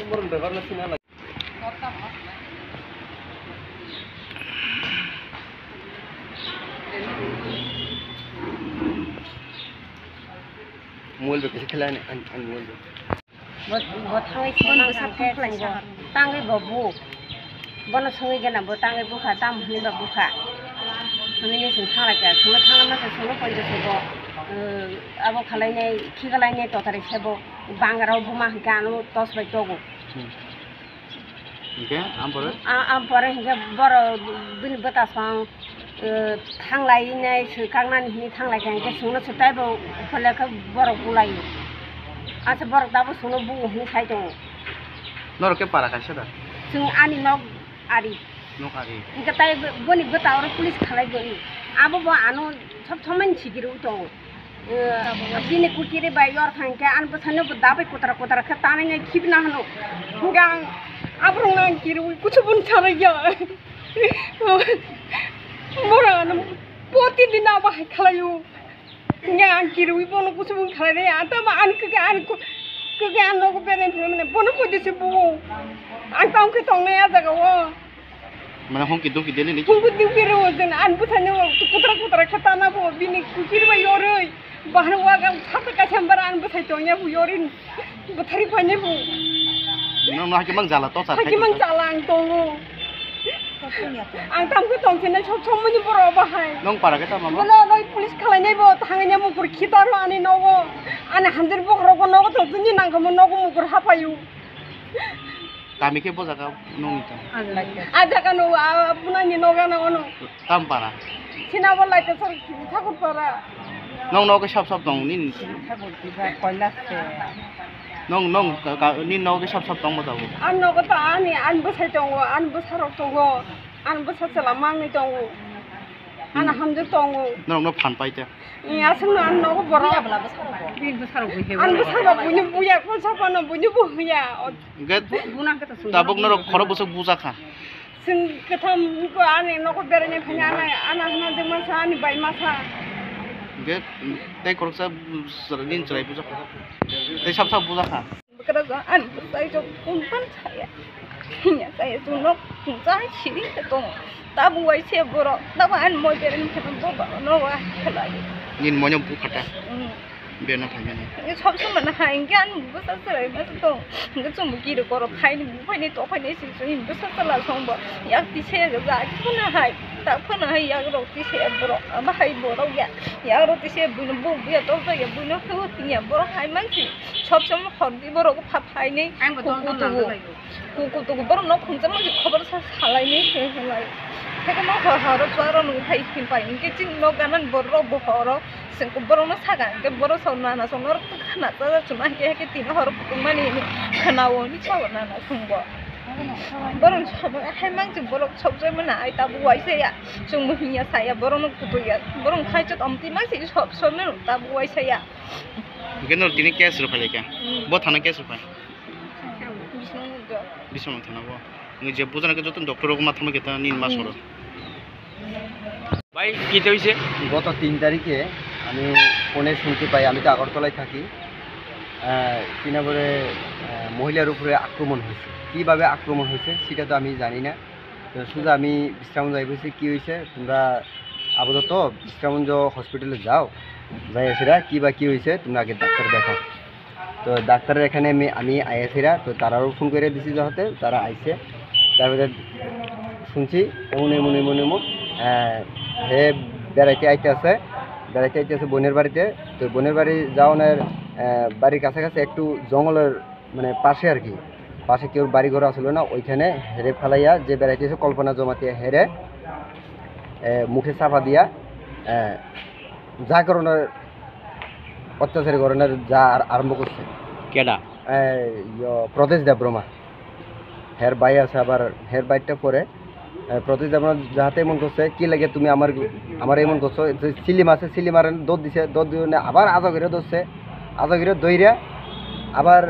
umur udah karena sini lagi. Mual begitu kalian mual. Buat hangai sebelum besar komplain go, tangai babu, bono sangai gana buat tangai buka tam ini buka, ini sih thangai kan, semua thangai macam semua pun jadi go, abo kaliannya, kaliannya itu tadi sebo, bangarau buma ganu tos betul go. Oke, ampore hingga baru bin betasang thanglai ini sekarang ini thanglai kan, ke semua setai bo, kalau ke baru pulai. Asa baru tahu semua bu ini saya tu. Nor ke para kasih dah. Sung ani nok ari. Nok ari. Jika tahu boni betul orang polis khalai boni. Abo bawa anu सब समय छिगिर उतो sini kukiri bayar thangke an pesane dapat kotor-kotor ke tanah ni khip na hano gang abrung nang kiri kuch pun chara ya mora na poti din aba khalayu ngang kiri bono kuch pun khala re ata ma an ke an no ko beren phone bono poti se bu an tang ke tong na jaga wo mana hong kidu kidele ni hong kidu kire wo jen an pesane kotor-kotor ke tanah bo bini kukiri bayar bahar waga satu kasambaran besar tongnya bu yorin betari banyak bu. Nong hakimang jala to sar. Hakimang jala ang tongo. Ang tamku tong sini sok semuanya berubah hai. Nong para kita mama. Mana noi polis kalanya bu tangannya mukur kita ro ani nogo. Ani hampir bukan rogo nogo tongnya nangkamu nogo mukur hapayu. Kami ke bosa ka nong itu. Aja kan punya ni noga na ono. Tam para. Sina bola itu sok takut para. Nong ke shop dong ni. Nong ni ke shop dong mo daw. An nogo ta ani an besar tongo an besar tongo an besar selamang ni tongo. An hamdur tongo. Nong pan pai ta. Iya seno an nogo boro. Bin besar bu he. An besar bunyi buya ko sapa no bunyi buya. Get tabuk noro khoro busuk busa kha. Sing ketam ko ani nogo berene phanya ana ana de masa ani bai masa. Get tei koroksa sering cerai busa kha. Tei sab busa kha. Pekerjaan saya itu umpan saya. Hanya saya sunok saya sini itu. Tabu wai saya borok. Tabu an mau berin kita boba noga kelai. Nin mo nyom bukata. Biar na phanya ni. Ini सब समय ना हाएंगे अन बुसा सराय में तो इनके तुम कीड़े करो fine बुफाइने तो फाइने सिर्फ इन बुसा सला सोंबो याक तिसे गजा फना हाय ता फना हाय याक रो तिसे बरो अब हाय बरो याक रो तिसे बुनो बु बिया तो या बुनो हो तिया बरो हाय मानसि सब समय हरदि बरो को फाइने कुकु तो बरो न खुंजा मानसि खबर सालायने हेलाय Thế mà họ cho nó thấy phim phải những cái chính nó cái mình boro boro sinh cũng boro nó sao cái boro sau này nó khana ta chúng anh cái tin họ cũng mà này khana वो नहीं sao ना không bỏ boro sao hay mang chừng boro sao rồi mà này ta buai xe ya chúng mình nhà saya boro nó cũng vậy boro khai cho ông tin mang gì sao mà ta buai xe ya cái nó tin cái sự phải lấy cái bố thằng cái sự phải bisa thằng nào người जे बुझाना के जतन doctor को माथामा के ता नीन मास हरो ভাই কি হইছে গত 3 তারিখে আমি ফোনে শুনতে পাই আমি তো আগরতলায় থাকি কিনাবরে মহিলার উপরে আক্রমণ হয়েছে কিভাবে আক্রমণ হয়েছে সেটা তো আমি জানি না তো শুধু আমি বিশ্রামগঞ্জ যাইছি কি হয়েছে তোমরা আপাতত বিশ্রামগঞ্জ হসপিটালে যাও যাই এসেরা কি হয়েছে তোমরা আগে ডাক্তার দেখাও তো ডাক্তারের এখানে আমি আইসিরা তো তারাও ফোন করে দিছি যাতে তারা আইছে তারপরে শুনছি এমন হে বেড়াইতে আইতে আছে বোনের বাড়িতে তো বোনের বাড়ি যাওয়ার বাড়ির কাছাকাছি একটু জঙ্গলের মানে পাশে আর কি পাশে কেউ বাড়ি ঘর আসলো না ওইখানে হেরে ফেলাইয়া যে বেড়াইতে এসে কল্পনা জমাতে হেরে মুখে চাপা দিয়া যা করোনার অত্যাচারী করোনার যা আরম্ভ করছে কেডা প্রদেশ দেবব্রমা হের বাই আছে আবার হের বাইরটা পরে প্রতি যেমন যাহাতে এমন করছে কি লাগে তুমি আমার এমন করছো যে সিলিম আছে সিলিমার দৌড় দিছে দৌড় দিয়ে আবার আজা করে ধরছে আজা করে দইরা আবার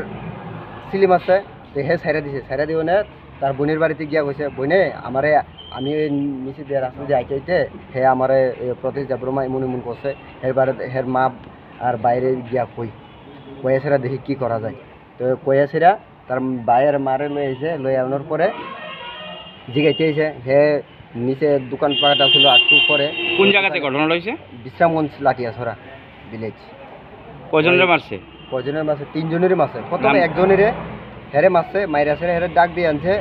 সিলিম আছে তো হে ছাইরা দিছে ছাইরা দিব না তার বোনের বাড়িতে গিয়া কইছে বইনে আমারে আমি ওই নিচে দিয়ে রাস্তা দিয়ে আইতে আইতে হে আমারে প্রতীক দেবরমা এমন এমন করছে হের মা আর বাইরে গিয়া কয়েছেরা দেখি কি করা যায় তো কয়েছেরা তার বাইরের মারে লয়ে এসে লয়ে আনার পরে জিগাইতে এসে হে নিচে দোকানপাট আসলো একটু পরে কোন জায়গাতে ঘটনা রয়েছে? বিশ্রামগঞ্জ লাটিয়াছড়া ভিলেজ। কয়জনের মারছে? কয়জনের মাসে 3 জনেরই মাসে প্রথমে একজনের হেরে মাসে মাইরা সেরে হেরে ডাক দিয়ে আনছে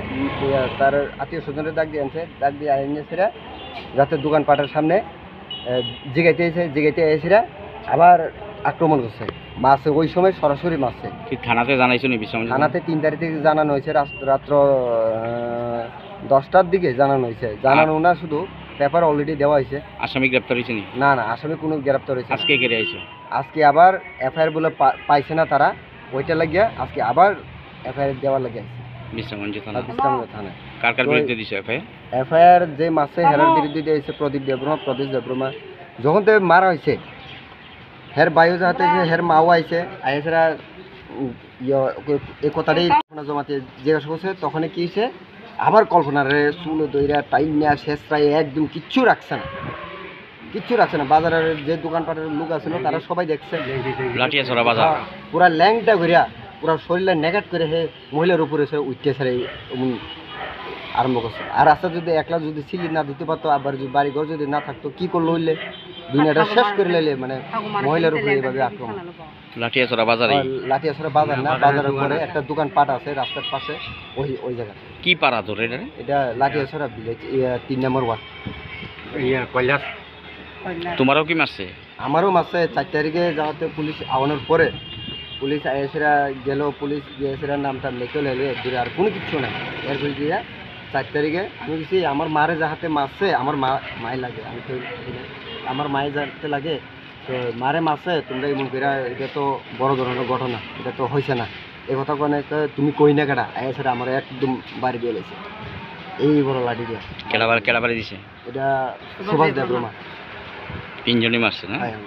তার আত্মীয় স্বজনের ডাক দিয়ে আনছে ডাক দিয়ে আনিয়ে সেরা যাতে দোকানপাটের সামনে জিগাইতে এসেরা আবার আক্রমণ করছে মাসে ওই সময় সরাসরি মাসে। কি থানাতে জানাইছো নি বিষয়? থানাতে 3 তারিখ থেকে জানানো হয়েছে রাত্র 10টার দিকে জানানো হয়েছে জানানো না শুধু পেপার অলরেডি দেওয়া হয়েছে। আসামি গ্রেপ্তার হয়েছে নি? না না আসামি কোনো গ্রেপ্তার হয়েছে আজকে কেটে আইছো? আজকে আবার এফআইআর বলে পাইছে না তারা ওইটা লাগিয়া আজকে আবার এফআইআর দেওয়ার লাগে বিশ্রামগঞ্জ থানা। বিশ্রামগঞ্জ থানায় কার কার বিরুদ্ধে দিছে এফআইআর? এফআইআর যে মাসে হেরার বিরুদ্ধে দিয়েছে প্রদীপ দেববর্মা যখন থেকে মারা হয়েছে হের বায়ু যাহাতে যে হের মাও আইছে আইসেরা এই কথাটাই কল্পনা জমাতে জিজ্ঞাসা করছে তখন কি হয়েছে আবার কল্পনার চুল দইরা টাইম নেওয়া শেষ প্রায় একদম কিচ্ছু রাখছে না বাজারের যে দোকানপাটের লোক আছিল তারা সবাই দেখছে লাঠিয়াছড়া বাজার পুরা ল্যাংটা ঘুরিয়া পুরা শরীরে নেগাট করে হে মহিলার উপরে সে উঠতে ছাড়ে আরম্ভ করছে। আর রাস্তা যদি একলা যদি সিলি না দিতে পারতো আবার যদি বাড়িঘর যদি না থাকতো কি করলো হইলে দুনিয়াটা শেষ করে লাইলে মানে মহিলার উপরে এইভাবে আক্রমণ। লাঠিয়াছড়া বাজারে? লাঠিয়াছড়া বাজার না বাজারের পরে একটা দোকানপাট আছে রাস্তার পাশে ওই জায়গা। কি পাড়া তোর এটা? এটা লাঠিয়াছড়া ভিলেজ 3 নম্বর ওয়ার্ড। তোমারও কি মারছে? আমারও মাসে 4 তারিখে যাওয়াতে পুলিশ আওয়ানোর পরে পুলিশ আইসেরা গেল পুলিশ গিয়েছেরা নামটা লেখে লেলে দূরে আর কোনো কিছু নাই এরপরে গিয়া 4 তারিখে আমি কিছু আমার মারে যাহাতে মারছে আমার মাই লাগে আমি তো আমার মায়ে যাতে লাগে তো মারে মারছে তোমরা এমন করে এটা তো বড় ধরনের ঘটনা এটা তো হয়েছে না এই কথা কোনে তুমি কই না কেডা আইসেরা আমার একদম বাড়ি দিয়ে লেছে এই বড় লাঠি দিয়া। কেডা বাড়ি দিছে? এটা সুভাষ দেবরমা। 3 জনই মারছে না? হ্যাঁ।